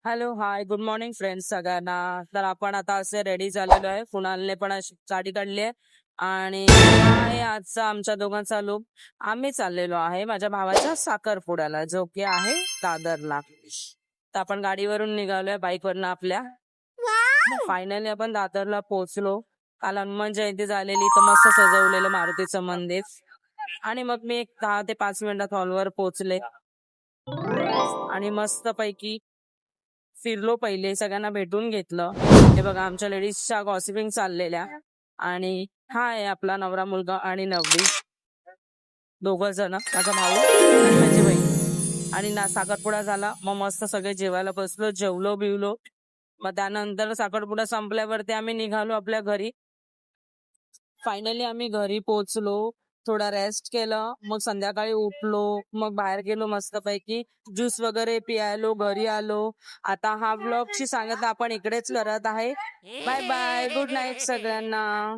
Hello, हाय, good morning friends सगळ्यांना. तर आपण आता असे रेडी झालेलो आहे. कुणालने पण अशी गाडी काढली आहे आणि हा आहे आजचा आमच्या दोघांचा लुक. आम्ही चाललेलो आहे माझ्या भावाच्या साखरपुड्याला, जो की आहे दादरला. तर आपण गाडीवरून निघालोय, बाईकवरनं आपल्या. फायनली आपण दादरला पोहोचलो. काल हनुमान जयंती झालेली, तर मस्त सजवलेलं मारुतीचं मंदिर. आणि मग मी एक 10 ते 5 मिनिटात हॉलवर पोहोचले आणि मस्त पैकी फिरलो, पहिले सगळ्यांना भेटून घेतलं. हे बघा आमच्या लेडीजच्या गॉसिपिंग चाललेल्या. आणि हा आहे आपला नवरा मुलगा आणि नवरी, दोघं जण, माझा भाऊ आणि माझी बहीण. आणि ना साखरपुडा झाला, मग मस्त सगळे जेवायला बसलो, जेवलो बिवलो. मग त्यानंतर साखरपुडा संपल्यावरती आम्ही निघालो आपल्या घरी. फायनली आम्ही घरी पोहोचलो, थोडा रेस्ट केलं, मग संध्याकाळी उठलो, मग बाहेर गेलो मस्तपैकी, ज्यूस वगैरे पियालो, घरी आलो. आता हा ब्लॉगची सांगता आपण इकडेच करत आहे. बाय बाय, गुड नाईट सगळ्यांना.